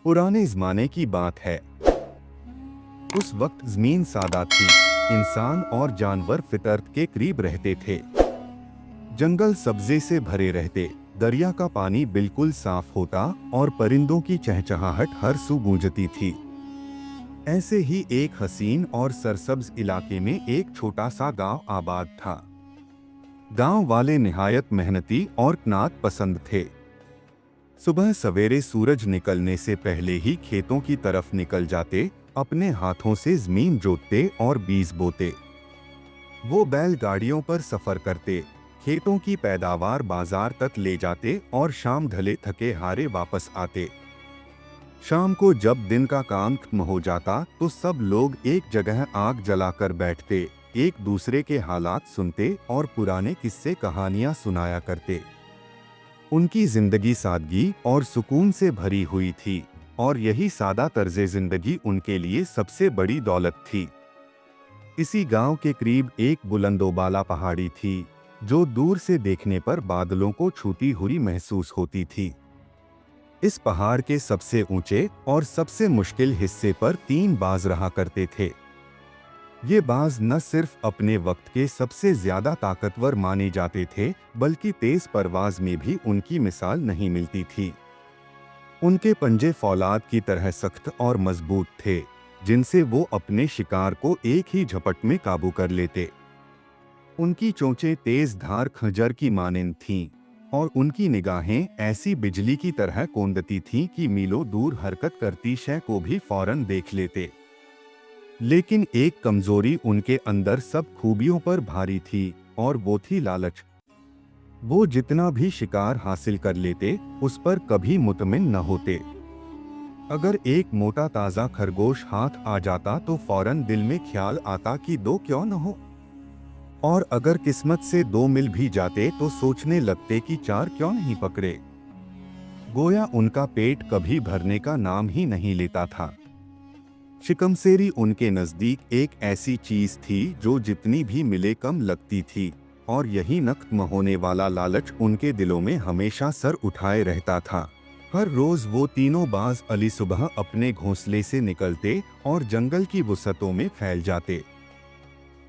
पुराने जमाने की बात है। उस वक्त जमीन सादा थी, इंसान और जानवर फितरत के करीब रहते थे। जंगल सब्जे से भरे रहते, दरिया का पानी बिल्कुल साफ होता और परिंदों की चहचहाहट हर सू गूंजती थी। ऐसे ही एक हसीन और सरसब्ज इलाके में एक छोटा सा गांव आबाद था। गांव वाले निहायत मेहनती और कनात पसंद थे। सुबह सवेरे सूरज निकलने से पहले ही खेतों की तरफ निकल जाते, अपने हाथों से जमीन जोतते और बीज बोते। वो बैलगाड़ियों पर सफर करते, खेतों की पैदावार बाजार तक ले जाते और शाम ढले थके हारे वापस आते। शाम को जब दिन का काम खत्म हो जाता तो सब लोग एक जगह आग जलाकर बैठते, एक दूसरे के हालात सुनते और पुराने किस्से कहानियां सुनाया करते। उनकी जिंदगी सादगी और सुकून से भरी हुई थी, और यही सादा तर्ज़े जिंदगी उनके लिए सबसे बड़ी दौलत थी। इसी गांव के करीब एक बुलंदोबाला पहाड़ी थी, जो दूर से देखने पर बादलों को छूती हुई महसूस होती थी। इस पहाड़ के सबसे ऊंचे और सबसे मुश्किल हिस्से पर 3 बाज रहा करते थे। ये बाज न सिर्फ अपने वक्त के सबसे ज्यादा ताकतवर माने जाते थे, बल्कि तेज परवाज में भी उनकी मिसाल नहीं मिलती थी। उनके पंजे फौलाद की तरह सख्त और मजबूत थे, जिनसे वो अपने शिकार को एक ही झपट में काबू कर लेते। उनकी चोंचें तेज धार खंजर की मानिंद थीं, और उनकी निगाहें ऐसी बिजली की तरह कौंदती थीं कि मीलों दूर हरकत करती शय को भी फौरन देख लेते। लेकिन एक कमजोरी उनके अंदर सब खूबियों पर भारी थी, और वो थी लालच। वो जितना भी शिकार हासिल कर लेते, उस पर कभी मुतमिन न होते। अगर एक मोटा ताजा खरगोश हाथ आ जाता तो फौरन दिल में ख्याल आता कि 2 क्यों न हो, और अगर किस्मत से 2 मिल भी जाते तो सोचने लगते कि 4 क्यों नहीं पकड़े। गोया उनका पेट कभी भरने का नाम ही नहीं लेता था। शिकमसेरी उनके नजदीक एक ऐसी चीज थी जो जितनी भी मिले कम लगती थी, और यही न खत्म होने वाला लालच उनके दिलों में हमेशा सर उठाए रहता था। हर रोज वो तीनों बाज अली सुबह अपने घोंसले से निकलते और जंगल की वसतों में फैल जाते।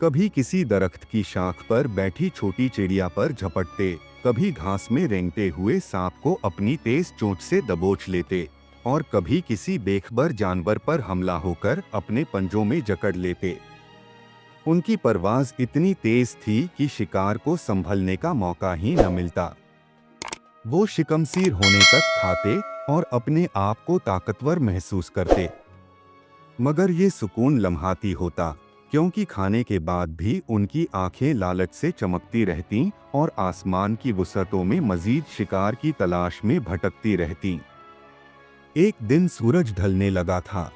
कभी किसी दरख्त की शाख पर बैठी छोटी चिड़िया पर झपटते, कभी घास में रेंगते हुए सांप को अपनी तेज चोंच से दबोच लेते, और कभी किसी बेखबर जानवर पर हमला होकर अपने पंजों में जकड़ लेते। उनकी परवाज इतनी तेज थी कि शिकार को संभलने का मौका ही न मिलता। वो शिकमसीर होने तक खाते और अपने आप को ताकतवर महसूस करते। मगर ये सुकून लम्हाती होता, क्योंकि खाने के बाद भी उनकी आंखें लालच से चमकती रहतीं और आसमान की वसतों में मजीद शिकार की तलाश में भटकती रहतीं। एक दिन सूरज ढलने लगा था।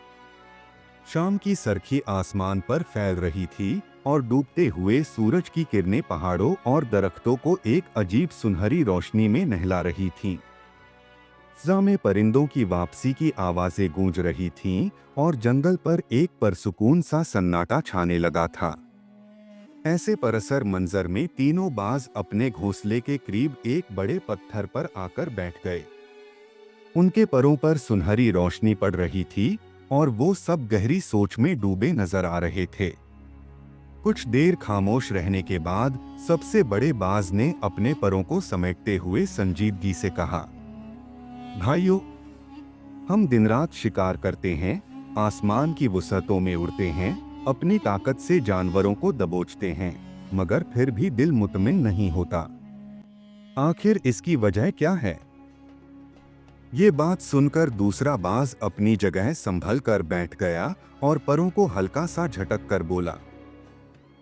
शाम की सरखी आसमान पर फैल रही थी, और डूबते हुए सूरज की किरणें पहाड़ों और दरख्तों को एक अजीब सुनहरी रोशनी में नहला रही थीं। फ़ज़ा में परिंदों की वापसी की आवाज़ें गूंज रही थीं, और जंगल पर एक परसुकून सा सन्नाटा छाने लगा था। ऐसे परसर मंजर में तीनों बाज अपने घोंसले के करीब एक बड़े पत्थर पर आकर बैठ गए। उनके परों पर सुनहरी रोशनी पड़ रही थी, और वो सब गहरी सोच में डूबे नजर आ रहे थे। कुछ देर खामोश रहने के बाद सबसे बड़े बाज ने अपने परों को समेटते हुए संजीदगी से कहा, भाइयों, हम दिन रात शिकार करते हैं, आसमान की वसतों में उड़ते हैं, अपनी ताकत से जानवरों को दबोचते हैं, मगर फिर भी दिल मुतमिन नहीं होता। आखिर इसकी वजह क्या है? ये बात सुनकर दूसरा बाज अपनी जगह संभल कर बैठ गया और परों को हल्का सा झटक कर बोला,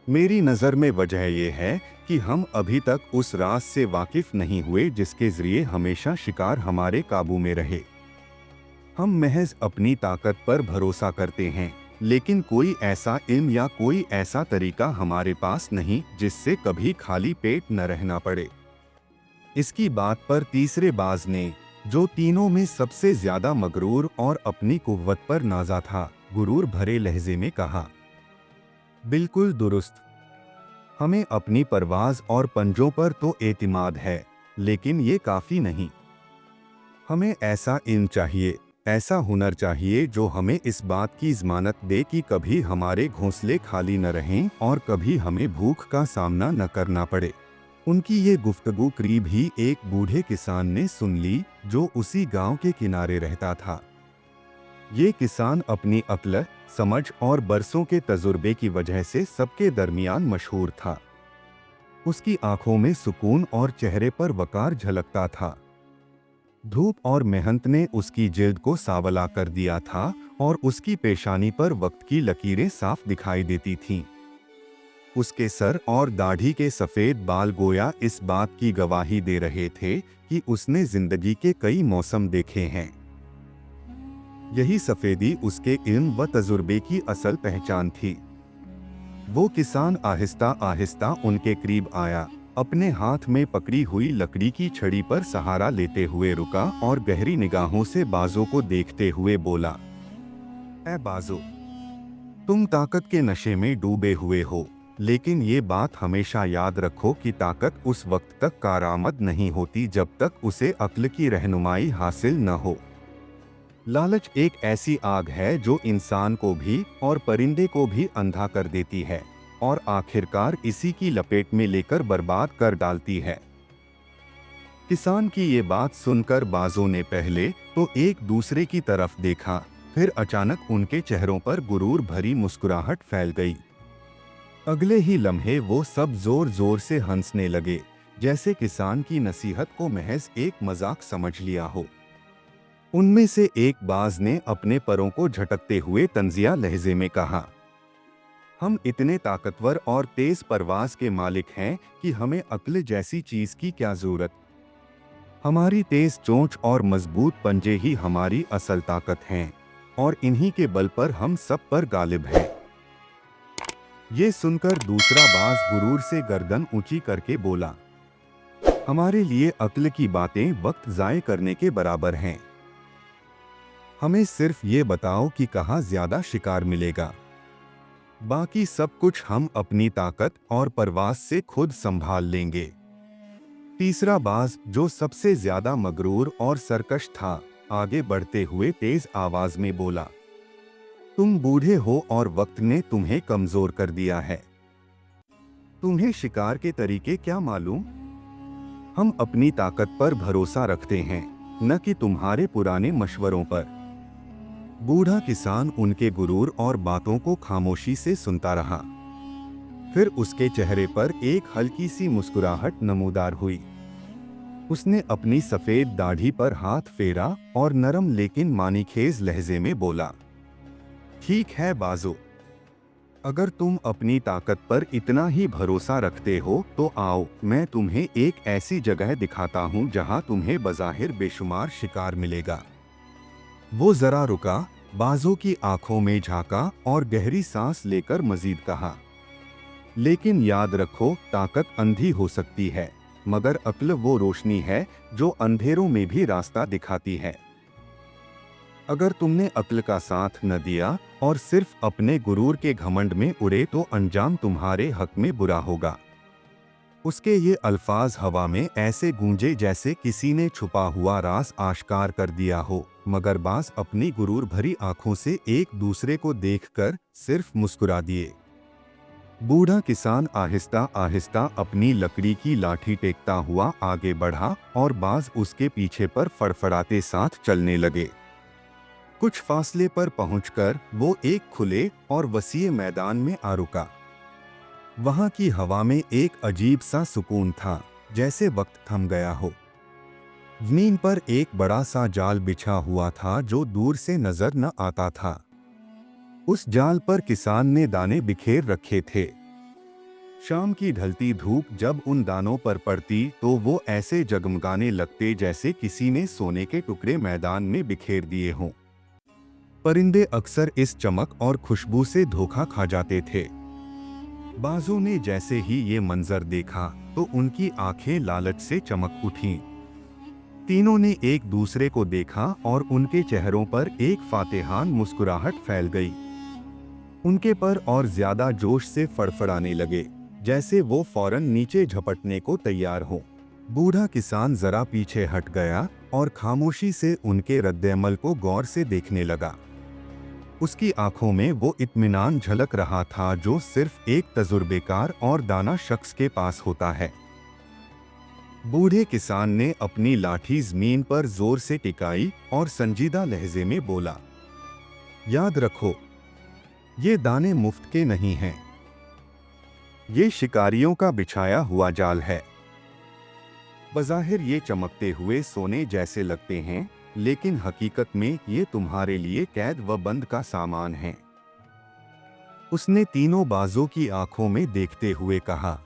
मेरी नज़र में वजह यह है कि हम अभी तक उस राज से वाकिफ नहीं हुए जिसके जरिए हमेशा शिकार हमारे काबू में रहे। हम महज अपनी ताकत पर भरोसा करते हैं, लेकिन कोई ऐसा इल्म या कोई ऐसा तरीका हमारे पास नहीं जिससे कभी खाली पेट न रहना पड़े। इसकी बात पर तीसरे बाज ने, जो तीनों में सबसे ज्यादा मगरूर और अपनी कुव्वत पर नाज़ा था, गुरूर भरे लहजे में कहा, बिल्कुल दुरुस्त। हमें अपनी परवाज और पंजों पर तो एतिमाद है, लेकिन ये काफी नहीं। हमें ऐसा इल्म चाहिए, ऐसा हुनर चाहिए जो हमें इस बात की ज़मानत दे कि कभी हमारे घोंसले खाली न रहें और कभी हमें भूख का सामना न करना पड़े। उनकी ये गुफ्तगू करीब ही एक बूढ़े किसान ने सुन ली जो उसी गांव के किनारे रहता था। ये किसान अपनी अक्ल, समझ और बरसों के तजुर्बे की वजह से सबके दरमियान मशहूर था। उसकी आंखों में सुकून और चेहरे पर वकार झलकता था। धूप और मेहनत ने उसकी जिल्द को सांवला कर दिया था और उसकी पेशानी पर वक्त की लकीरें साफ दिखाई देती थीं। उसके सर और दाढ़ी के सफेद बाल गोया इस बात की गवाही दे रहे थे कि उसने जिंदगी के कई मौसम देखे हैं। यही सफेदी उसके इल्म व तजुर्बे की असल पहचान थी। वो किसान आहिस्ता आहिस्ता उनके करीब आया, अपने हाथ में पकड़ी हुई लकड़ी की छड़ी पर सहारा लेते हुए रुका और गहरी निगाहों से बाजो को देखते हुए बोला, ऐ बाजो, तुम ताकत के नशे में डूबे हुए हो, लेकिन ये बात हमेशा याद रखो कि ताकत उस वक्त तक कारआमद नहीं होती जब तक उसे अक्ल की रहनुमाई हासिल न हो। लालच एक ऐसी आग है जो इंसान को भी और परिंदे को भी अंधा कर देती है और आखिरकार इसी की लपेट में लेकर बर्बाद कर डालती है। किसान की ये बात सुनकर बाजों ने पहले तो एक दूसरे की तरफ देखा, फिर अचानक उनके चेहरों पर गुरूर भरी मुस्कुराहट फैल गई। अगले ही लम्हे वो सब जोर जोर से हंसने लगे, जैसे किसान की नसीहत को महज एक मजाक समझ लिया हो। उनमें से एक बाज ने अपने परों को झटकते हुए तंजिया लहजे में कहा, हम इतने ताकतवर और तेज परवाज के मालिक हैं कि हमें अक्ल जैसी चीज की क्या जरूरत। हमारी तेज चोंच और मजबूत पंजे ही हमारी असल ताकत हैं और इन्हीं के बल पर हम सब पर गालिब हैं। ये सुनकर दूसरा बाज गुरूर से गर्दन ऊंची करके बोला, हमारे लिए अक्ल की बातें वक्त जाये करने के बराबर हैं। हमें सिर्फ ये बताओ कि कहाँ ज्यादा शिकार मिलेगा, बाकी सब कुछ हम अपनी ताकत और परवास से खुद संभाल लेंगे। तीसरा बाज, जो सबसे ज्यादा मगरूर और सरकश था, आगे बढ़ते हुए तेज आवाज में बोला, तुम बूढ़े हो और वक्त ने तुम्हें कमजोर कर दिया है। तुम्हें शिकार के तरीके क्या मालूम? हम अपनी ताकत पर भरोसा रखते हैं, न कि तुम्हारे पुराने मशवरों पर। बूढ़ा किसान उनके गुरूर और बातों को खामोशी से सुनता रहा। फिर उसके चेहरे पर एक हल्की सी मुस्कुराहट नमूदार हुई। उसने अपनी सफेद दाढ़ी पर हाथ फेरा और नरम लेकिन मानीखेज लहजे में बोला, ठीक है बाजो, अगर तुम अपनी ताकत पर इतना ही भरोसा रखते हो तो आओ, मैं तुम्हें एक ऐसी जगह दिखाता हूँ जहाँ तुम्हें बज़ाहिर बेशुमार शिकार मिलेगा। वो जरा रुका, बाजों की आंखों में झांका और गहरी सांस लेकर मजीद कहा, लेकिन याद रखो, ताकत अंधी हो सकती है, मगर अक्ल वो रोशनी है जो अंधेरों में भी रास्ता दिखाती है। अगर तुमने अक्ल का साथ न दिया और सिर्फ अपने गुरूर के घमंड में उड़े तो अंजाम तुम्हारे हक में बुरा होगा। उसके ये अल्फाज हवा में ऐसे गूंजे जैसे किसी ने छुपा हुआ राज आश्कार कर दिया हो, मगर बाज अपनी गुरूर भरी आंखों से एक दूसरे को देखकर सिर्फ मुस्कुरा दिए। बूढ़ा किसान आहिस्ता आहिस्ता अपनी लकड़ी की लाठी टेकता हुआ आगे बढ़ा और बाज उसके पीछे पर फड़फड़ाते साथ चलने लगे। कुछ फासले पर पहुंचकर वो एक खुले और वसीए मैदान में आ रुका। वहां की हवा में एक अजीब सा सुकून था, जैसे वक्त थम गया हो। जमीन पर एक बड़ा सा जाल बिछा हुआ था जो दूर से नजर न आता था। उस जाल पर किसान ने दाने बिखेर रखे थे। शाम की ढलती धूप जब उन दानों पर पड़ती तो वो ऐसे जगमगाने लगते जैसे किसी ने सोने के टुकड़े मैदान में बिखेर दिए हों। परिंदे अक्सर इस चमक और खुशबू से धोखा खा जाते थे। बाजों ने जैसे ही ये मंजर देखा तो उनकी आंखें लालच से चमक उठीं। तीनों ने एक दूसरे को देखा और उनके चेहरों पर एक फातेहान मुस्कुराहट फैल गई। उनके पर और ज्यादा जोश से फड़फड़ाने लगे, जैसे वो फौरन नीचे झपटने को तैयार हों। बूढ़ा किसान जरा पीछे हट गया और खामोशी से उनके रद्देअमल को गौर से देखने लगा। उसकी आंखों में वो इत्मीनान झलक रहा था जो सिर्फ एक तजुर्बेकार और दाना शख्स के पास होता है। बूढ़े किसान ने अपनी लाठी जमीन पर जोर से टिकाई और संजीदा लहजे में बोला, याद रखो, ये दाने मुफ्त के नहीं हैं। ये शिकारियों का बिछाया हुआ जाल है। बज़ाहिर ये चमकते हुए सोने जैसे लगते हैं, लेकिन हकीकत में ये तुम्हारे लिए कैद व बंद का सामान है। उसने तीनों बाजों की आंखों में देखते हुए कहा,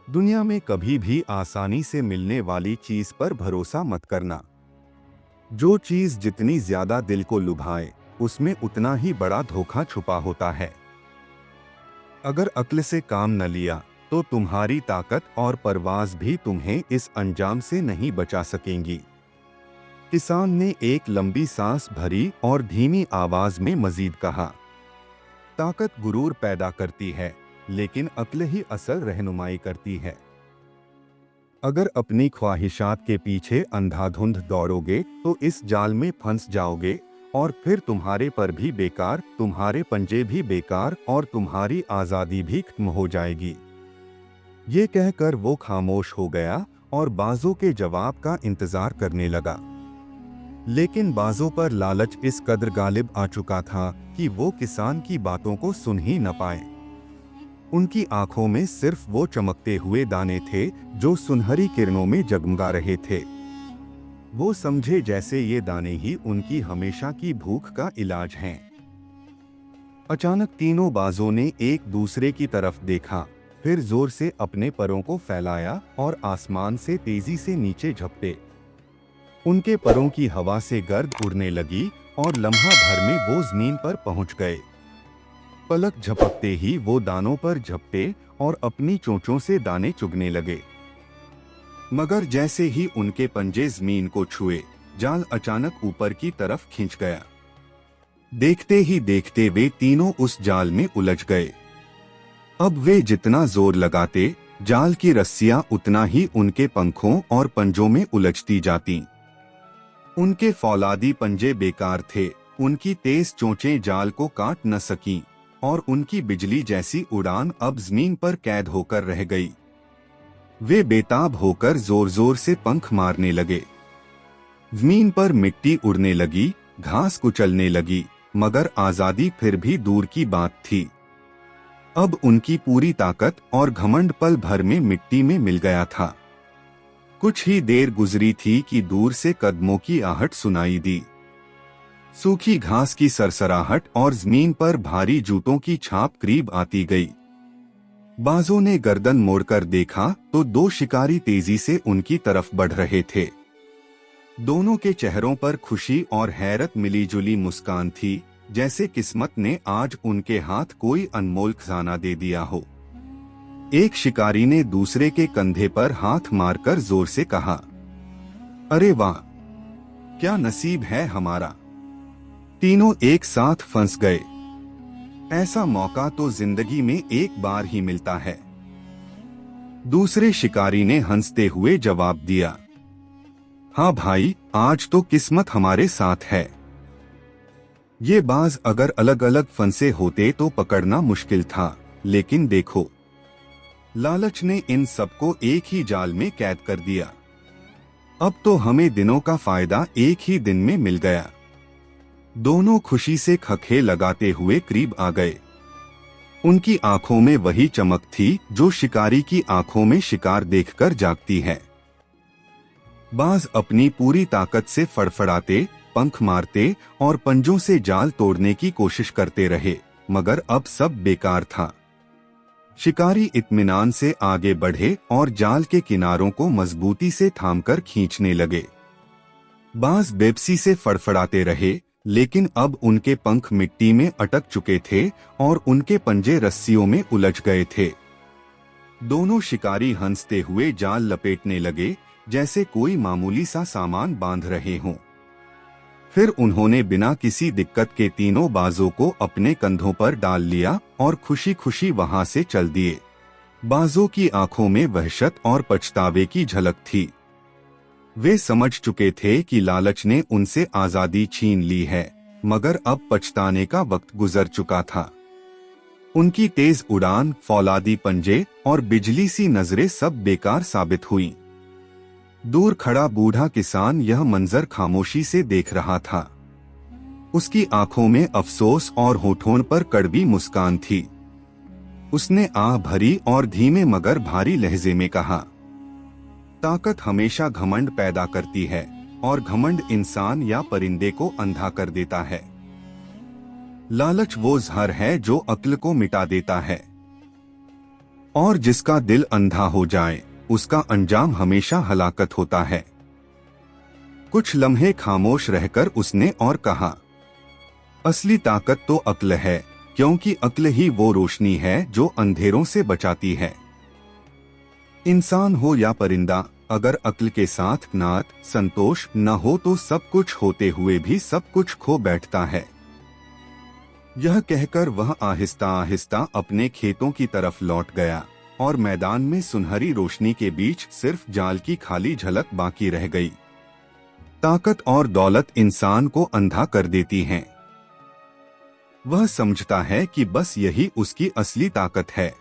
दुनिया में कभी भी आसानी से मिलने वाली चीज पर भरोसा मत करना। जो चीज जितनी ज्यादा दिल को लुभाए, उसमें उतना ही बड़ा धोखा छुपा होता है। अगर अक्ल से काम न लिया तो तुम्हारी ताकत और परवाज भी तुम्हें इस अंजाम से नहीं बचा सकेंगी। किसान ने एक लंबी सांस भरी और धीमी आवाज में मजीद कहा, ताकत गुरूर पैदा करती है, लेकिन अक्ल ही असल रहनुमाई करती है। अगर अपनी ख्वाहिशात के पीछे अंधाधुंध दौड़ोगे तो इस जाल में फंस जाओगे और फिर तुम्हारे पर भी बेकार, तुम्हारे पंजे भी बेकार और तुम्हारी आज़ादी भी खत्म हो जाएगी। ये कहकर वो खामोश हो गया और बाजों के जवाब का इंतजार करने लगा। लेकिन बाजों पर लालच इस कदर गालिब आ चुका था कि वो किसान की बातों को सुन ही न पाए। उनकी आंखों में सिर्फ वो चमकते हुए दाने थे जो सुनहरी किरणों में जगमगा रहे थे। वो समझे जैसे ये दाने ही उनकी हमेशा की भूख का इलाज हैं। अचानक तीनों बाजों ने एक दूसरे की तरफ देखा, फिर जोर से अपने परों को फैलाया और आसमान से तेजी से नीचे झपटे। उनके परों की हवा से गर्द उड़ने लगी और लम्हा भर में वो जमीन पर पहुंच गए। पलक झपकते ही वो दानों पर झपटे और अपनी चोंचों से दाने चुगने लगे। मगर जैसे ही उनके पंजे जमीन को छुए, जाल अचानक ऊपर की तरफ खिंच गया। देखते ही देखते वे तीनों उस जाल में उलझ गए। अब वे जितना जोर लगाते, जाल की रस्सियां उतना ही उनके पंखों और पंजों में उलझती जाती। उनके फौलादी पंजे बेकार थे, उनकी तेज चोंचें जाल को काट न सकीं और उनकी बिजली जैसी उड़ान अब जमीन पर कैद होकर रह गई। वे बेताब होकर जोर जोर से पंख मारने लगे। जमीन पर मिट्टी उड़ने लगी, घास कुचलने लगी, मगर आजादी फिर भी दूर की बात थी। अब उनकी पूरी ताकत और घमंड पल भर में मिट्टी में मिल गया था। कुछ ही देर गुजरी थी कि दूर से कदमों की आहट सुनाई दी। सूखी घास की सरसराहट और जमीन पर भारी जूतों की छाप करीब आती गई। बाजों ने गर्दन मोड़कर देखा तो दो शिकारी तेजी से उनकी तरफ बढ़ रहे थे। दोनों के चेहरों पर खुशी और हैरत मिलीजुली मुस्कान थी, जैसे किस्मत ने आज उनके हाथ कोई अनमोल खजाना दे दिया हो। एक शिकारी ने दूसरे के कंधे पर हाथ मारकर जोर से कहा, अरे वाह, क्या नसीब है हमारा। तीनों एक साथ फंस गए। ऐसा मौका तो जिंदगी में एक बार ही मिलता है। दूसरे शिकारी ने हंसते हुए जवाब दिया, हाँ भाई, आज तो किस्मत हमारे साथ है। ये बाज अगर अलग अलग फंसे होते तो पकड़ना मुश्किल था, लेकिन देखो, लालच ने इन सबको एक ही जाल में कैद कर दिया। अब तो हमें दिनों का फायदा एक ही दिन में मिल गया। दोनों खुशी से खखे लगाते हुए करीब आ गए। उनकी आंखों में वही चमक थी जो शिकारी की आंखों में शिकार देखकर जागती है। बाज अपनी पूरी ताकत से फड़फड़ाते, पंख मारते और पंजों से जाल तोड़ने की कोशिश करते रहे, मगर अब सब बेकार था। शिकारी इत्मीनान से आगे बढ़े और जाल के किनारों को मजबूती से थामकर खींचने लगे। बाज बेबसी से फड़फड़ाते रहे, लेकिन अब उनके पंख मिट्टी में अटक चुके थे और उनके पंजे रस्सियों में उलझ गए थे। दोनों शिकारी हंसते हुए जाल लपेटने लगे, जैसे कोई मामूली सा सामान बांध रहे हों। फिर उन्होंने बिना किसी दिक्कत के तीनों बाजों को अपने कंधों पर डाल लिया और खुशी खुशी वहां से चल दिए। बाजों की आंखों में वहशत और पछतावे की झलक थी। वे समझ चुके थे कि लालच ने उनसे आजादी छीन ली है, मगर अब पछताने का वक्त गुजर चुका था। उनकी तेज उड़ान, फौलादी पंजे और बिजली सी नजरें सब बेकार साबित हुईं। दूर खड़ा बूढ़ा किसान यह मंजर खामोशी से देख रहा था। उसकी आंखों में अफसोस और होठों पर कड़वी मुस्कान थी। उसने आह भरी और धीमे मगर भारी लहजे में कहा, ताकत हमेशा घमंड पैदा करती है और घमंड इंसान या परिंदे को अंधा कर देता है। लालच वो जहर है जो अक्ल को मिटा देता है, और जिसका दिल अंधा हो जाए उसका अंजाम हमेशा हलाकत होता है। कुछ लम्हे खामोश रहकर उसने और कहा, असली ताकत तो अक्ल है, क्योंकि अक्ल ही वो रोशनी है जो अंधेरों से बचाती है। इंसान हो या परिंदा, अगर अक्ल के साथ नात संतोष न हो तो सब कुछ होते हुए भी सब कुछ खो बैठता है। यह कहकर वह आहिस्ता आहिस्ता अपने खेतों की तरफ लौट गया और मैदान में सुनहरी रोशनी के बीच सिर्फ जाल की खाली झलक बाकी रह गई। ताकत और दौलत इंसान को अंधा कर देती हैं। वह समझता है कि बस यही उसकी असली ताकत है,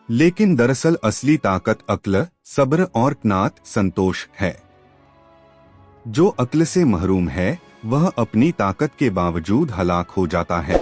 लेकिन दरअसल असली ताकत अक्ल, सब्र और नात संतोष है। जो अक्ल से महरूम है वह अपनी ताकत के बावजूद हलाक हो जाता है।